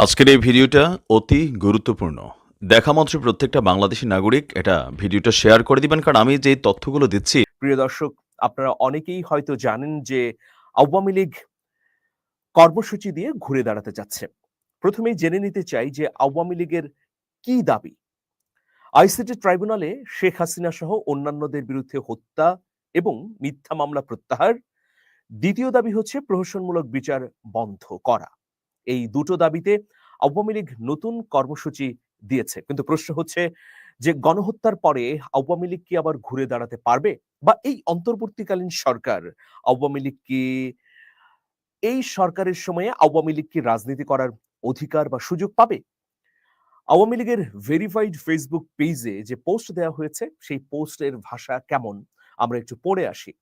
আজকের এই ভিডিওটা অতি গুরুত্বপূর্ণ। দেখামাত্র প্রত্যেকটা বাংলাদেশী নাগরিক এটা ভিডিওটা শেয়ার করে দিবেন, কারণ আমি যে তথ্যগুলো দিচ্ছি। প্রিয় দর্শক, আপনারা অনেকেই হয়তো জানেন যে আওয়ামী লীগ কর্মসূচি দিয়ে ঘুরে দাঁড়াতে চাচ্ছে। প্রথমেই জেনে নিতে চাই যে আওয়ামী লীগের কি দাবি? আইসিটি ট্রাইব্যুনালে শেখ হাসিনা সহ অন্যান্যদের বিরুদ্ধে হত্যা এবং মিথ্যা মামলা প্রত্যাহার। দ্বিতীয় দাবি হচ্ছে প্রহসনমূলক বিচার বন্ধ করা। এই দুটো দাবিতে আওয়ামী লীগ নতুন কর্মসূচি দিয়েছে। কিন্তু প্রশ্ন হচ্ছে যে গণহত্যার পরে আওয়ামী লীগ কি আবার ঘুরে দাঁড়াতে পারবে? বা এই অন্তর্বর্তীকালীন সরকার আওয়ামী লীগ কি এই সরকারের সময়ে আওয়ামী লীগ কি রাজনীতি করার অধিকার বা সুযোগ পাবে? আওয়ামী লীগের ভেরিফাইড ফেসবুক পেজে যে পোস্ট দেওয়া হয়েছে, সেই পোস্টের ভাষা কেমন? আমরা একটু পড়ে আসি।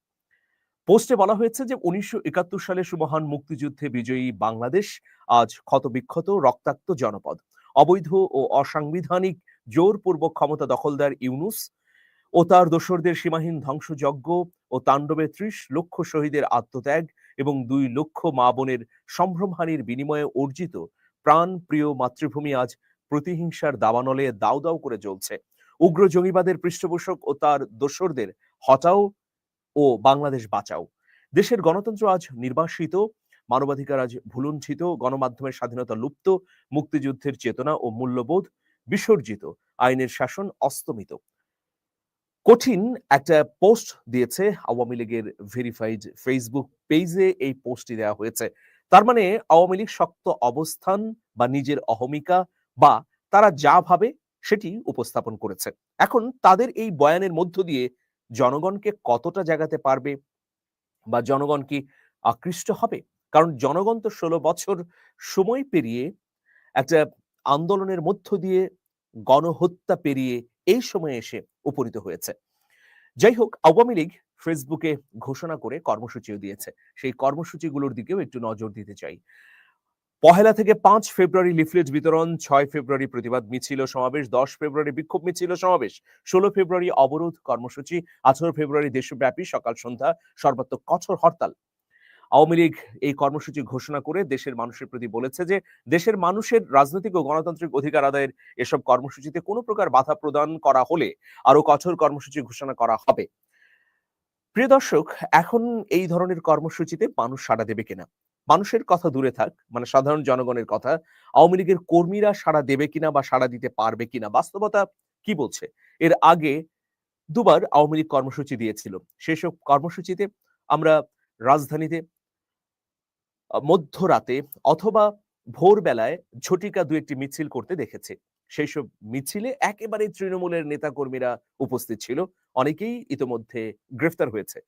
পোস্টে বলা হয়েছে যে ১৯৭১ সালে সুমহান মুক্তিযুদ্ধে বিজয়ী বাংলাদেশ আজ ক্ষতবিক্ষত রক্তাক্ত জনপদ। অবৈধ ও অসাংবিধানিক জোরপূর্বক ক্ষমতা দখলদার ইউনূস ও তার দোসরদের সীমাহীন ধ্বংসযজ্ঞ ও তাণ্ডবে ৩০ লক্ষ শহীদের আত্মত্যাগ এবং ২ লক্ষ মা বোনের সম্ভ্রমহানির বিনিময়ে অর্জিত প্রাণপ্রিয় মাতৃভূমি আজ প্রতিহিংসার দাবানলে দাউ দাউ করে জ্বলছে। উগ্র জঙ্গিবাদের পৃষ্ঠপোষক ও তার দোসরদের হটাও ও বাংলাদেশ বাঁচাও। দেশের গণতন্ত্র আজ নির্বাসিত, মানবাধিকার আজ ভুলুণ্ঠিত, গণমাধ্যমের স্বাধীনতা লুপ্ত, মুক্তিযুদ্ধের চেতনা ও মূল্যবোধ বিসর্জিত, আইনের শাসন অস্তমিত। কঠিন একটা পোস্ট দিয়েছে আওয়ামী লীগের ভেরিফাইড ফেসবুক পেজে। এই পোস্টটি দেওয়া হয়েছে। তার মানে আওয়ামী লীগ শক্ত অবস্থান বা নিজের অহমিকা বা তারা যা ভাবে সেটি উপস্থাপন করেছে। এখন তাদের এই বয়ানের মধ্য দিয়ে জনগণকে কতটা জাগাতে পারবে বা জনগণ কি আকৃষ্ট হবে? কারণ জনগণ তো ১৬ বছর সময় পেরিয়ে একটা আন্দোলনের মধ্য দিয়ে গণহত্যা পেরিয়ে এই সময়ে এসে উপনীত হয়েছে। যাই হোক, আওয়ামী লীগ ফেসবুকে ঘোষণা করে কর্মসূচিও দিয়েছে। সেই কর্মসূচিগুলোর দিকেও একটু নজর দিতে চাই। পহেলা থেকে ৫ ফেব্রুয়ারি লিফলেট বিতরণ, ৬ ফেব্রুয়ারি প্রতিবাদ মিছিল ও সমাবেশ, ১০ ফেব্রুয়ারি বিক্ষোভ মিছিল ও সমাবেশ, ১৬ ফেব্রুয়ারি অবরোধ কর্মসূচি, ১৮ ফেব্রুয়ারি দেশব্যাপী সকাল সন্ধ্যা সর্বাত্মক কঠোর হরতাল। আওয়ামী লীগ এই কর্মসূচি ঘোষণা করে দেশের মানুষের প্রতি বলেছে যে দেশের মানুষের রাজনৈতিক ও গণতান্ত্রিক অধিকার আদায়ের এসব কর্মসূচিতে কোনো প্রকার বাধা প্রদান করা হলে আরো কঠোর কর্মসূচি ঘোষণা করা হবে। প্রিয় দর্শক, এখন এই ধরনের কর্মসূচিতে মানুষ সাড়া দেবে কিনা? মানুষের কথা দূরে থাক, মানে সাধারণ জনগণের কথা, আওয়ামী লীগের কর্মীরা সাড়া দেবে কিনা বা সাড়া দিতে পারবে কিনা, বাস্তবতা কি বলছে? এর আগে দুবার আওয়ামী লীগ কর্মসূচি দিয়েছিল। সেসব কর্মসূচিতে আমরা রাজধানীতে মধ্যরাতে অথবা ভোরবেলায় ঝটিকা ২-১ টি মিছিল করতে দেখেছি। সেইসব মিছিলে একেবারে তৃণমূলের নেতাকর্মীরা উপস্থিত ছিল। অনেকেই ইতোমধ্যে গ্রেফতার হয়েছে।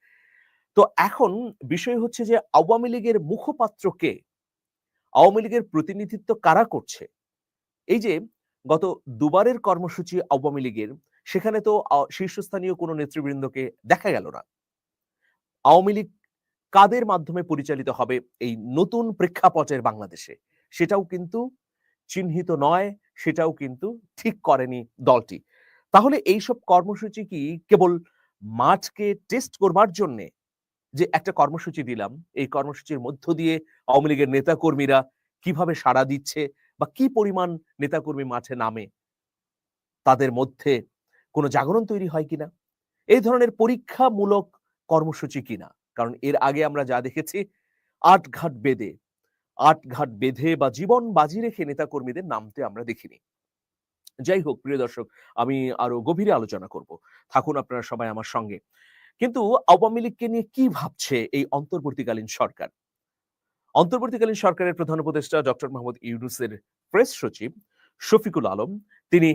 তো এখন বিষয় হচ্ছে যে আওয়ামী লীগের মুখপাত্র কে? আওয়ামী লীগের প্রতিনিধিত্ব কারা করছে? এই যে গত দুবারের কর্মসূচি আওয়ামী লীগের, সেখানে তো শীর্ষস্থানীয় কোনো নেতৃবৃন্দকে দেখা গেল না। আওয়ামী লীগ কাদের মাধ্যমে পরিচালিত হবে এই নতুন প্রেক্ষাপটের বাংলাদেশে? সেটাও কিন্তু চিহ্নিত নয়, সেটাও কিন্তু ঠিক করেনি দলটি। তাহলে এইসব কর্মসূচি কি কেবল মাঠকে টেস্ট করবার জন্যে যে একটা কর্মসূচি দিলাম, এই কর্মসূচির মধ্য দিয়ে আওয়ামী লীগের নেতাকর্মীরা কিভাবে সাড়া দিচ্ছে বা কি পরিমাণ নেতাকর্মী মাঠে নামে, তাদের মধ্যে কোনো জাগরণ তৈরি হয় কিনা? এই ধরনের পরীক্ষামূলক কর্মসূচি কিনা? কারণ এর আগে আমরা যা দেখেছি, আটঘাট বেঁধে আটঘাট বেঁধে বা জীবন বাজি রেখে নেতাকর্মীদের নামতে আমরা দেখিনি। যাই হোক, প্রিয় দর্শক, আমি আরো গভীরে আলোচনা করব। থাকুন আপনারা সবাই আমার সঙ্গে। কিন্তু আওয়ামী লীগকে নিয়ে কি ভাবছে এই অন্তর্বর্তীকালীন সরকার? অন্তর্বর্তীকালীন সরকারের প্রধান উপদেষ্টা ডক্টর মোহাম্মদ ইউনূসের প্রেস সচিব শফিকুল আলম, তিনি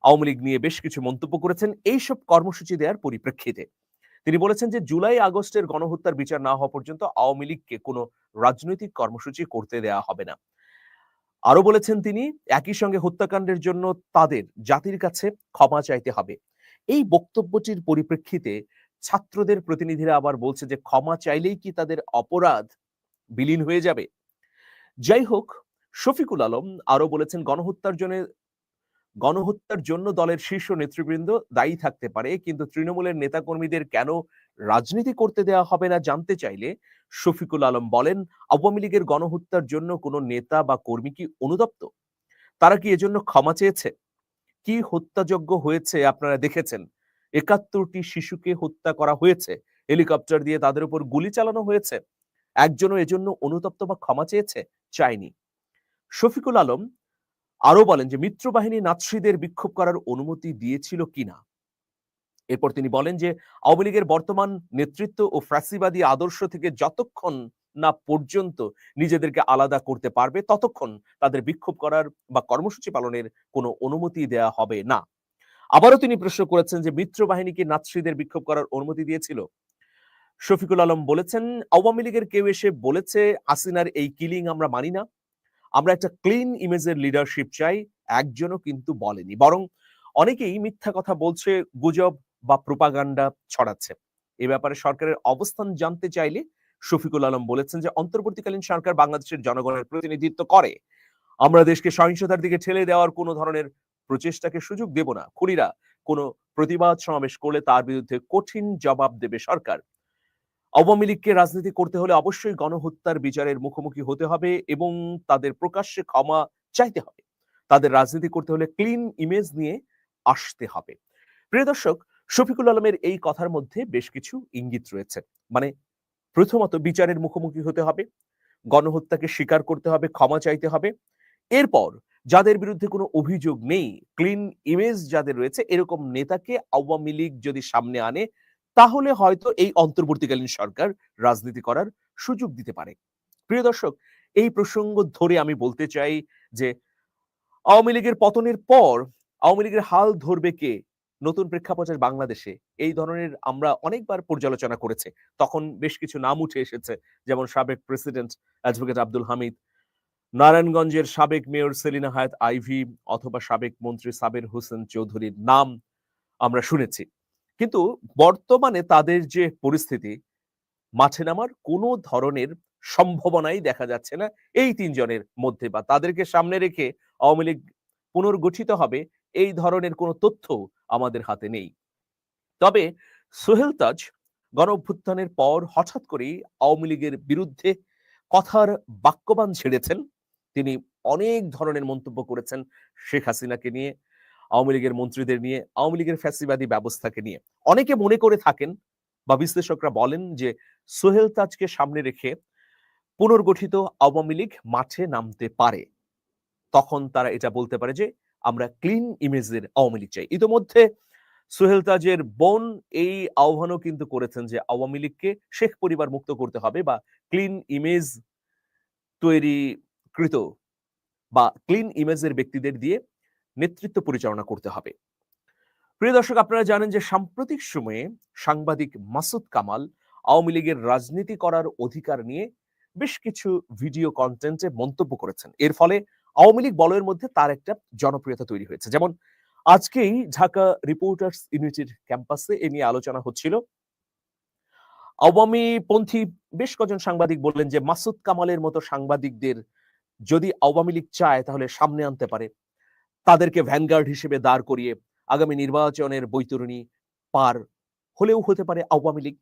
আওয়ামী লীগ নিয়ে বেশ কিছু মন্তব্য করেছেন এইসব কর্মসূচি দেওয়ার পরিপ্রেক্ষিতে। তিনি বলেছেন যে জুলাই আগস্টের গণহত্যার বিচার না হওয়া পর্যন্ত আওয়ামী লীগকে কোনো রাজনৈতিক কর্মসূচি করতে দেয়া হবে না। আরো বলেছেন তিনি, একই সঙ্গে হত্যাকাণ্ডের জন্য তাদের জাতির কাছে ক্ষমা চাইতে হবে। এই বক্তব্যটির পরিপ্রেক্ষিতে ছাত্রদের প্রতিনিধিরা আবার বলছে যে ক্ষমা চাইলেই কি তাদের অপরাধ বিলীন হয়ে যাবে? যাই হোক, শফিকুল আলম আরো বলেছেন গণহত্যার জন্য দলের শীর্ষ নেতৃবৃন্দ দায়ী থাকতে পারে, কিন্তু তৃণমূলের নেতাকর্মীদের কেন রাজনীতি করতে দেওয়া হবে না জানতে চাইলে শফিকুল আলম বলেন, আওয়ামী লীগের গণহত্যার জন্য কোনো নেতা বা কর্মী কি অনুতপ্ত? তারা কি এজন্য ক্ষমা চেয়েছে? কি হত্যাযজ্ঞ হয়েছে আপনারা দেখেছেন। ৭১টি শিশুকে হত্যা করা হয়েছে। হেলিকপ্টার দিয়ে তাদের উপর গুলি চালানো হয়েছে। একজনও এজন্য অনুতপ্ত বা ক্ষমা চেয়েছে? চায়নি। শফিকুল আলম আরো বলেন যে মিত্রবাহিনী নাৎসিদের বিক্ষোভ করার অনুমতি দিয়েছিল কিনা। এরপর তিনি বলেন যে আওয়ামী লীগের বর্তমান নেতৃত্ব ও ফ্যাসিবাদী আদর্শ থেকে যতক্ষণ না পর্যন্ত নিজেদেরকে আলাদা করতে পারবে ততক্ষণ তাদের বিক্ষোভ করার বা কর্মসূচি পালনের কোনো অনুমতি দেয়া হবে না। আবারও তিনি প্রশ্ন করেছেন যে মিত্র বাহিনীকে নাৎসিদের বিক্ষোভ করার অনুমতি দিয়েছিল। শফিকুল আলম বলেছেন, আওয়ামী লীগের কেউ এসে বলেছে হাসিনার এই কিলিং আমরা মানি না, আমরা একটা ক্লিন ইমেজের লিডারশিপ চাই, একজনও কিন্তু বলেনি। বরং অনেকেই মিথ্যা কথা বলছে, গুজব বা প্রোপাগান্ডা ছড়াচ্ছে। এ ব্যাপারে সরকারের অবস্থান জানতে চাইলে শফিকুল আলম বলেছেন যে অন্তর্বর্তীকালীন সরকার বাংলাদেশের জনগণের প্রতিনিধিত্ব করে। আমরা দেশকে সহিংসতার দিকে ঠেলে দেওয়ার কোনো ধরনের প্রচেষ্টাকে সুযোগ দেব না। খুনিরা কোনো প্রতিবাদ সমাবেশ করলে তার বিরুদ্ধে কঠিন জবাব দেবে সরকার। আওয়ামী লীগকে রাজনীতি করতে হলে অবশ্যই গণহত্যার বিচারের মুখোমুখি হতে হবে এবং তাদের প্রকাশ্যে ক্ষমা চাইতে হবে। তাদের রাজনীতি করতে হলে ক্লিন ইমেজ নিয়ে আসতে হবে। প্রিয় দর্শক, শফিকুল আলমের এই কথার মধ্যে বেশ কিছু ইঙ্গিত রয়েছে। মানে প্রথমত বিচারের মুখোমুখি হতে হবে, গণহত্যাকে স্বীকার করতে হবে, ক্ষমা চাইতে হবে। এরপর যাদের বিরুদ্ধে কোনো অভিযোগ নেই, ক্লিন ইমেজ যাদের রয়েছে, এরকম নেতাকে আওয়ামী লীগ যদি সামনে আনে তাহলে হয়তো এই অন্তর্বর্তীকালীন সরকার রাজনীতি করার সুযোগ দিতে পারে। প্রিয় দর্শক, এই প্রসঙ্গ ধরে আমি বলতে চাই যে আওয়ামী লীগের পতনের পর আওয়ামী লীগের হাল ধরবে কে? নতুন প্রেক্ষাপটে বাংলাদেশে এই ধরনের আমরা অনেকবার পর্যালোচনা করেছি। তখন বেশ কিছু নাম উঠে এসেছে। যেমন সাবেক প্রেসিডেন্ট অ্যাডভোকেট আব্দুল হামিদ, নারায়ণগঞ্জের সাবেক মেয়র সেলিনা হায়াৎ আইভী অথবা সাবেক মন্ত্রী সাবের হোসেন চৌধুরীর নাম আমরা শুনেছি। কিন্তু বর্তমানে তাদের যে পরিস্থিতি, মাঠে নামার কোনো ধরনের সম্ভাবনাই দেখা যাচ্ছে না এই ৩ জনের মধ্যে, বা তাদেরকে সামনে রেখে আওয়ামী লীগ পুনর্গঠিত হবে এই ধরনের কোনো তথ্য আমাদের হাতে নেই। তবে সোহেল তাজ গণঅভ্যুত্থানের পর হঠাৎ করেই আওয়ামী লীগের বিরুদ্ধে কথার বাক্যবাণ ছেড়েছেন। তিনি অনেক ধরনের মন্তব্য করেছেন শেখ হাসিনাকে নিয়ে, আওয়ামী লীগের মন্ত্রীদের নিয়ে, আওয়ামী লীগের ফ্যাসিবাদী ব্যবস্থাকে নিয়ে। অনেকে মনে করে থাকেন বা বিশ্লেষকরা বলেন যে সোহেল তাজকে সামনে রেখে পুনর্গঠিত আওয়ামী লীগ মাঠে নামতে পারে। তখন তারা এটা বলতে পারে যে আমরা ক্লিন ইমেজের আওয়ামী লীগ চাই। ইতোমধ্যে সোহেল তাজের বোন এই আহ্বানও কিন্তু করেছেন যে আওয়ামী লীগকে শেখ পরিবার মুক্ত করতে হবে বা ক্লিন ইমেজ তৈরিকৃত বা ক্লিন ইমেজের ব্যক্তিদের দিয়ে নেতৃত্ব পরিচালনা করতে হবে। প্রিয় দর্শক, আপনারা জানেন যে সাম্প্রতিক সময়ে সাংবাদিক মাসুদ কামাল আওয়ামী লীগের রাজনীতি করার অধিকার নিয়ে বেশ কিছু ভিডিও কন্টেন্টে মন্তব্য করেছেন। এর ফলে আওয়ামী লীগ বলয়ের মধ্যে তার একটা জনপ্রিয়তা তৈরি হয়েছে। যেমন আজকেই ঢাকা রিপোর্টার্স ইউনিটির ক্যাম্পাসে এ নিয়ে আলোচনা হচ্ছিল। আওয়ামী পন্থী বেশ কজন সাংবাদিক বললেন যে মাসুদ কামালের মতো সাংবাদিকদের যদি আওয়ামী লীগ চায় তাহলে সামনে আনতে পারে, তাদেরকে ভ্যানগার্ড হিসেবে দাঁড় করিয়ে আগামী নির্বাচনের বৈতরণী পার হলেও হতে পারে আওয়ামী লীগ।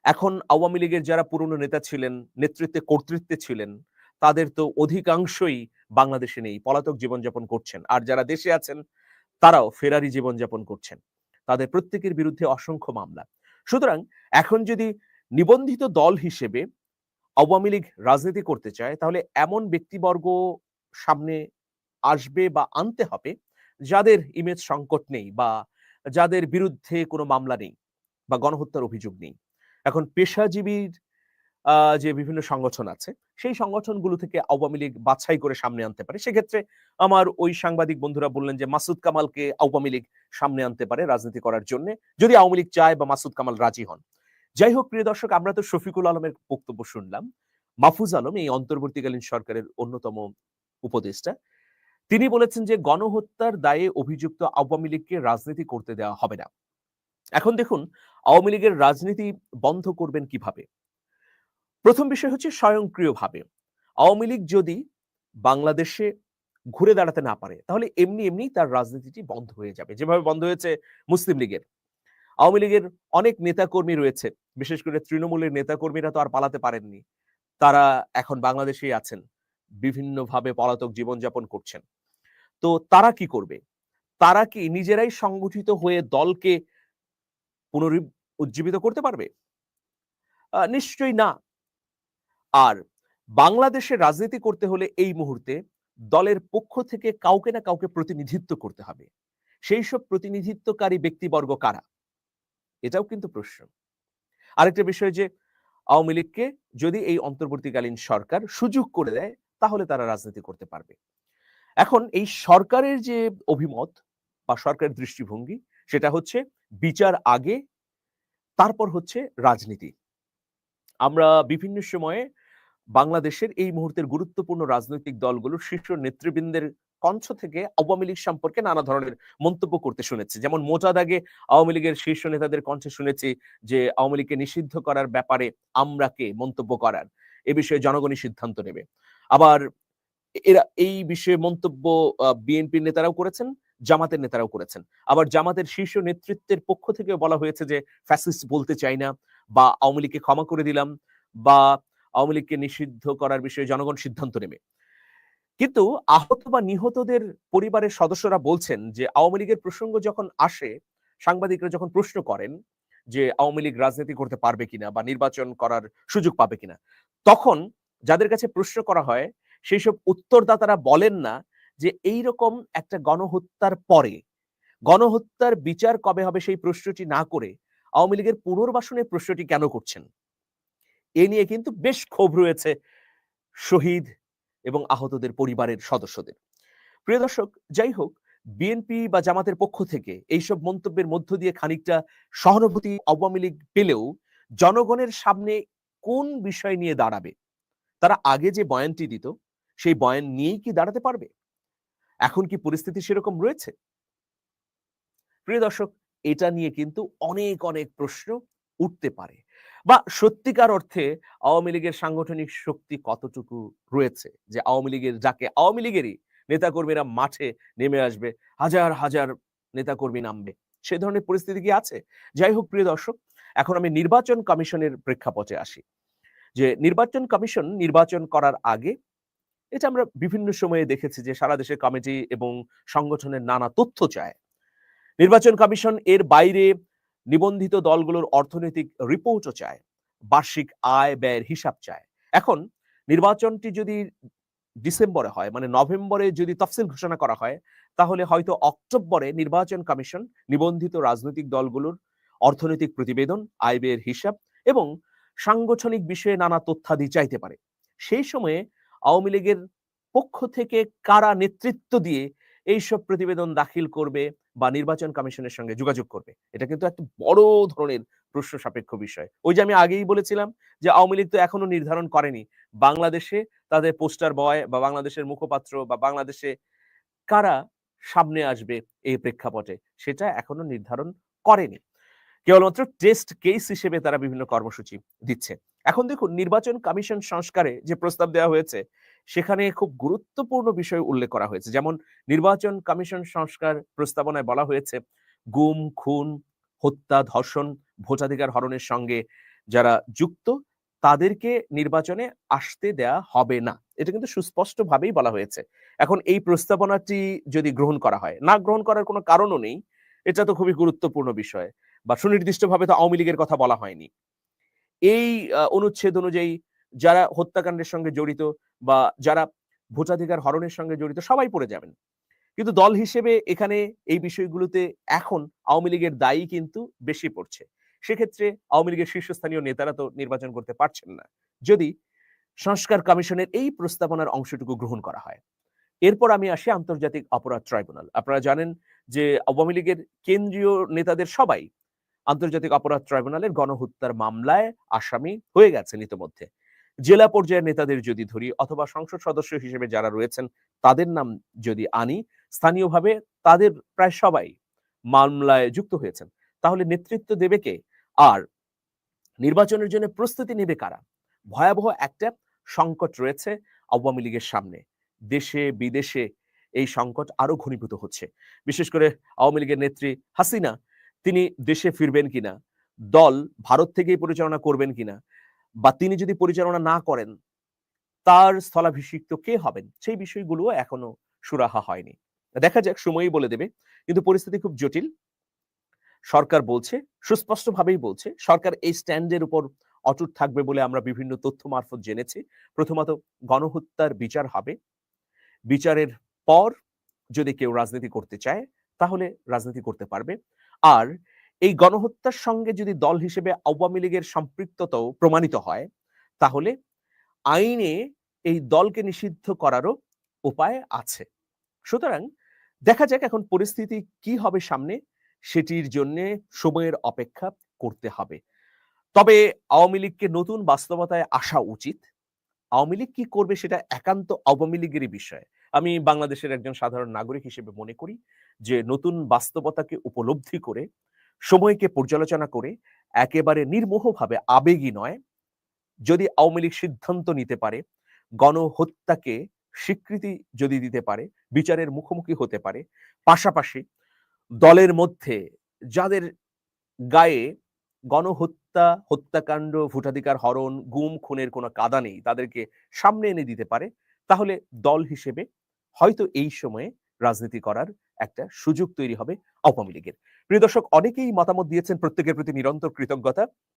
এখন আওয়ামী লীগের যারা পুরনো নেতা ছিলেন, নেতৃত্বে কর্তৃত্বে ছিলেন, তাদের তো অধিকাংশই বাংলাদেশে নেই, পলাতক জীবনযাপন করছেন। আর যারা দেশে আছেন তারাও ফেরারি জীবনযাপন করছেন। তাদের প্রত্যেকের বিরুদ্ধে অসংখ্য মামলা। সুতরাং এখন যদি নিবন্ধিত দল হিসেবে আওয়ামী লীগ রাজনীতি করতে চায় তাহলে এমন ব্যক্তিবর্গ সামনে আসবে বা আনতে হবে যাদের ইমেজ সংকট নেই বা যাদের বিরুদ্ধে কোনো মামলা নেই বা গণহত্যার অভিযোগ নেই। এখন পেশাজীবীর যে বিভিন্ন সংগঠন আছে সেই সংগঠনগুলো থেকে আওয়ামী লীগ বাছাই করে সামনে আনতে পারে। সেক্ষেত্রে আমার ওই সাংবাদিক বন্ধুরা বললেন যে মাসুদ কামালকে আওয়ামী লীগ সামনে আনতে পারে রাজনীতি করার জন্য, যদি আওয়ামী লীগ চায় বা মাসুদ কামাল রাজি হন। যাই হোক প্রিয় দর্শক, আমরা তো শফিকুল আলমের বক্তব্য শুনলাম। মাহফুজ আলম এই অন্তর্বর্তীকালীন সরকারের অন্যতম উপদেষ্টা, তিনি বলেছেন যে গণহত্যার দায়ে অভিযুক্ত আওয়ামী লীগকে রাজনীতি করতে দেওয়া হবে না। এখন দেখুন, আওয়ামী লীগের রাজনীতি বন্ধ করবেন কিভাবে? প্রথম বিষয় হচ্ছে স্বয়ংক্রিয়ভাবে। আওয়ামী লীগ যদি বাংলাদেশে ঘুরে দাঁড়াতে না পারে তাহলে এমনি তার রাজনীতিটি বন্ধ হয়ে যাবে। যেভাবে বন্ধ হয়েছে মুসলিম লীগের। আওয়ামী লীগের অনেক নেতাকর্মী রয়েছে, বিশেষ করে তৃণমূলের নেতাকর্মীরা তো আর পালাতে পারেননি। তারা এখন বাংলাদেশেই আছেন। বিভিন্নভাবে পলাতক জীবনযাপন করছেন। তো তারা কি করবে? তারা কি নিজেরাই সংগঠিত হয়ে দলকে উজ্জীবিত করতে পারবে? নিশ্চয়ই না। আর বাংলাদেশে রাজনীতি করতে হলে এই মুহূর্তে দলের পক্ষ থেকে কাউকে না কাউকে প্রতিনিধিত্ব করতে হবে। সেই সব প্রতিনিধিত্বকারী ব্যক্তিবর্গ কারা? এটাও কিন্তু প্রশ্ন। আরেকটা বিষয় যে আওয়ামী লীগকে যদি এই অন্তর্বর্তীকালীন সরকার সুযোগ করে দেয়, তাহলে তারা রাজনীতি করতে পারবে। এখন এই সরকারের যে অভিমত বা সরকারের দৃষ্টিভঙ্গি, সেটা হচ্ছে বিচার আগে, তারপর হচ্ছে রাজনীতি। আমরা বিভিন্ন সময়ে বাংলাদেশের এই মুহূর্তের গুরুত্বপূর্ণ রাজনৈতিক দলগুলোর শীর্ষ নেতৃবৃন্দের কণ্ঠ থেকে আওয়ামী লীগ সম্পর্কে নানা ধরনের মন্তব্য করতে শুনেছি। যেমন মোটা দাগে আওয়ামী লীগের শীর্ষ নেতাদের কণ্ঠে শুনেছি যে আওয়ামী লীগকে নিষিদ্ধ করার ব্যাপারে আমরা কে মন্তব্য করার? এ বিষয়ে জনগণই সিদ্ধান্ত নেবে। আবার এরা এই বিষয়ে মন্তব্য বিএনপির নেতারাও করেছেন, জামাতের নেতারাও করেছেন। আবার জামাতের শীর্ষ নেতৃত্বের পক্ষ থেকেও বলা হয়েছে যে ফ্যাসিস্ট বলতে চাই না, বা আওয়ামী লীগকে ক্ষমা করে দিলাম, বা আওয়ামী লীগকে নিষিদ্ধ করার বিষয়ে জনগণ সিদ্ধান্ত নেবে। কিন্তু আহত বা নিহতদের পরিবারের সদস্যরা বলছেন যে আওয়ামী লীগের প্রসঙ্গ যখন আসে, সাংবাদিকরা যখন প্রশ্ন করেন যে আওয়ামী লীগ রাজনীতি করতে পারবে কিনা বা নির্বাচন করার সুযোগ পাবে কিনা, তখন যাদের কাছে প্রশ্ন করা হয় সেই সব উত্তরদাতারা বলেন না যে এইরকম একটা গণহত্যার পরে গণহত্যার বিচার কবে হবে সেই প্রশ্নটি না করে আওয়ামী লীগের পুনর্বাসনের প্রশ্নটি কেন করছেন। এ নিয়ে কিন্তু বেশ ক্ষোভ রয়েছে শহীদ এবং আহতদের পরিবারের সদস্যদের। প্রিয় দর্শক, যাই হোক, বিএনপি বা জামাতের পক্ষ থেকে এইসব মন্তব্যের মধ্য দিয়ে খানিকটা সহানুভূতি আওয়ামী লীগ পেলেও জনগণের সামনে কোন বিষয় নিয়ে দাঁড়াবে? তারা আগে যে বয়ানটি দিত, সেই বয়ান নিয়েই কি দাঁড়াতে পারবে? এখন কি পরিস্থিতি সেরকম রয়েছে? প্রিয় দর্শক, এটা নিয়ে কিন্তু অনেক অনেক প্রশ্ন উঠতে পারে, বা সত্যিকার অর্থে আওয়ামী লীগের সাংগঠনিক শক্তি কতটুকু রয়েছে যে আওয়ামী লীগের যাকে আওয়ামী লীগেরই নেতাকর্মীরা মাঠে নেমে আসবে, হাজার হাজার নেতাকর্মী নামবে, সে ধরনের পরিস্থিতি কি আছে? যাই হোক প্রিয় দর্শক, এখন আমি নির্বাচন কমিশনের প্রেক্ষাপটে আসি। যে নির্বাচন কমিশন নির্বাচন করার আগে, এটা আমরা বিভিন্ন সময়ে দেখেছি যে সারা দেশের কমিটি এবং সংগঠনের নানা তথ্য চায়। নির্বাচন কমিশন এর বাইরে নিবন্ধিত দলগুলোর অর্থনৈতিক রিপোর্টও চায়, বার্ষিক আয় ব্যয়ের হিসাব চায়। এখন নির্বাচনটি যদি ডিসেম্বরে হয়, মানে নভেম্বরে যদি তফসিল ঘোষণা করা হয়, তাহলে হয়তো অক্টোবরে নির্বাচন কমিশন নিবন্ধিত রাজনৈতিক দলগুলোর অর্থনৈতিক প্রতিবেদন, আয় ব্যয়ের হিসাব এবং সাংগঠনিক বিষয়ে নানা তথ্যাদি চাইতে পারে। সেই সময়ে আওয়ামী লীগের পক্ষ থেকে কারা নেতৃত্ব দিয়ে এইসব প্রতিবেদন দাখিল করবে বা নির্বাচন কমিশনের সঙ্গে যোগাযোগ করবে, এটা কিন্তু একটা বড় ধরনের প্রশ্ন সাপেক্ষ বিষয়। ওই যে আমি আগেই বলেছিলাম যে আওয়ামী লীগ তো এখনো নির্ধারণ করেনি বাংলাদেশে তাদের পোস্টার বয় বা বাংলাদেশের মুখপাত্র বা বাংলাদেশে কারা সামনে আসবে এই প্রেক্ষাপটে, সেটা এখনো নির্ধারণ করেনি। কেবলমাত্র টেস্ট কেস হিসেবে তারা বিভিন্ন কর্মসূচি দিচ্ছে। এখন দেখুন, নির্বাচন কমিশন সংস্কারে যে প্রস্তাব দেওয়া হয়েছে, সেখানে খুব গুরুত্বপূর্ণ বিষয় উল্লেখ করা হয়েছে। যেমন নির্বাচন কমিশন সংস্কার প্রস্তাবনায় বলা হয়েছে গুম, খুন, হত্যা, ধর্ষণ, ভোটাধিকার হরণের সঙ্গে যারা যুক্ত, তাদেরকে নির্বাচনে আসতে দেয়া হবে না। এটা কিন্তু সুস্পষ্টভাবেই বলা হয়েছে। এখন এই প্রস্তাবনাটি যদি গ্রহণ করা হয়, না গ্রহণ করার কোনো কারণও নেই। এটা তো খুবই গুরুত্বপূর্ণ বিষয়। বা সুনির্দিষ্টভাবে তো আওয়ামী লীগের কথা বলা হয়নি। এই অনুচ্ছেদ অনুযায়ী যারা হত্যাকাণ্ডের সঙ্গে জড়িত বা যারা ভোটাধিকার হরণের সঙ্গে জড়িত সবাই পড়ে যাবেন। কিন্তু দল হিসেবে এখানে এই বিষয়গুলোতে এখন আওয়ামী লীগের দায়ই কিন্তু বেশি পড়ছে। সেক্ষেত্রে আওয়ামী লীগের শীর্ষস্থানীয় নেতারা তো নির্বাচন করতে পারছেন না, যদি সংস্কার কমিশনের এই প্রস্তাবনার অংশটুকু গ্রহণ করা হয়। এরপর আমি আসি আন্তর্জাতিক অপরাধ ট্রাইব্যুনাল। আপনারা জানেন যে আওয়ামী লীগের কেন্দ্রীয় নেতাদের সবাই আন্তর্জাতিক অপরাধ ট্রাইব্যুনালের গণহত্যার মামলায় আসামি হয়ে গেছেন ইতোমধ্যে। জেলা পর্যায়ের নেতাদের যদি ধরি অথবা সংসদ সদস্য হিসেবে যারা রয়েছেন তাদের নাম যদি আনি, স্থানীয়ভাবে তাদের প্রায় সবাই মামলায় যুক্ত হয়েছেন। তাহলে নেতৃত্ব দেবে কে? আর নির্বাচনের জন্য প্রস্তুতি নেবে কারা? ভয়াবহ একটা সংকট রয়েছে আওয়ামী লীগের সামনে। দেশে বিদেশে এই সংকট আরো ঘনীভূত হচ্ছে। বিশেষ করে আওয়ামী লীগের নেত্রী হাসিনা তিনি দেশে ফিরবেন কিনা, দল ভারত থেকেই পরিচালনা করবেন কিনা, বা তিনি যদি পরিচালনা না করেন তার স্থলাভিষিক্ত কে হবেন সেই বিষয়গুলোও এখনো সুরাহা হয়নি। দেখা যাক, সময়ই বলে দেবে। কিন্তু পরিস্থিতি খুব জটিল। সরকার বলছে, সুস্পষ্টভাবেই বলছে, সরকার এই স্ট্যান্ডের উপর অটুট থাকবে বলে আমরা বিভিন্ন তথ্য মারফত জেনেছি। প্রথমত, গণহত্যার বিচার হবে। বিচারের পর যদি কেউ রাজনীতি করতে চায় তাহলে রাজনীতি করতে পারবে। আর এই গণহত্যার সঙ্গে যদি দল হিসেবে আওয়ামী লীগের সম্পৃক্ততাও প্রমাণিত হয় তাহলে আইনে এই দলকে নিষিদ্ধ করারও উপায় আছে। সুতরাং দেখা যাক এখন পরিস্থিতি কি হবে সামনে, সেটির জন্যে সময়ের অপেক্ষা করতে হবে। তবে আওয়ামী লীগকে নতুন বাস্তবতায় আসা উচিত। আওয়ামী লীগ কি করবে সেটা একান্ত আওয়ামী লীগেরই বিষয়। আমি বাংলাদেশের একজন সাধারণ নাগরিক হিসেবে মনে করি যে নতুন বাস্তবতাকে উপলব্ধি করে, সময়কে পর্যালোচনা করে, একেবারে নির্মোহভাবে, আবেগী নয়, যদি আওয়ামী লীগ সিদ্ধান্ত নিতে পারে, গণহত্যাকে স্বীকৃতি যদি দিতে পারে, বিচারের মুখোমুখি হতে পারে, পাশাপাশি দলের মধ্যে যাদের গায়ে গণহত্যা, হত্যাকাণ্ড, ভোটাধিকার হরণ, গুম, খুনের কোনো কাদা নেই, তাদেরকে সামনে এনে দিতে পারে, তাহলে দল হিসেবে হয়তো এই সময়ে রাজনীতি করার একটা সুযোগ তৈরি হবে আওয়ামী লীগের। প্রিয় দর্শক, অনেকেই মতামত দিয়েছেন, প্রত্যেকের প্রতি নিরন্তর কৃতজ্ঞতা।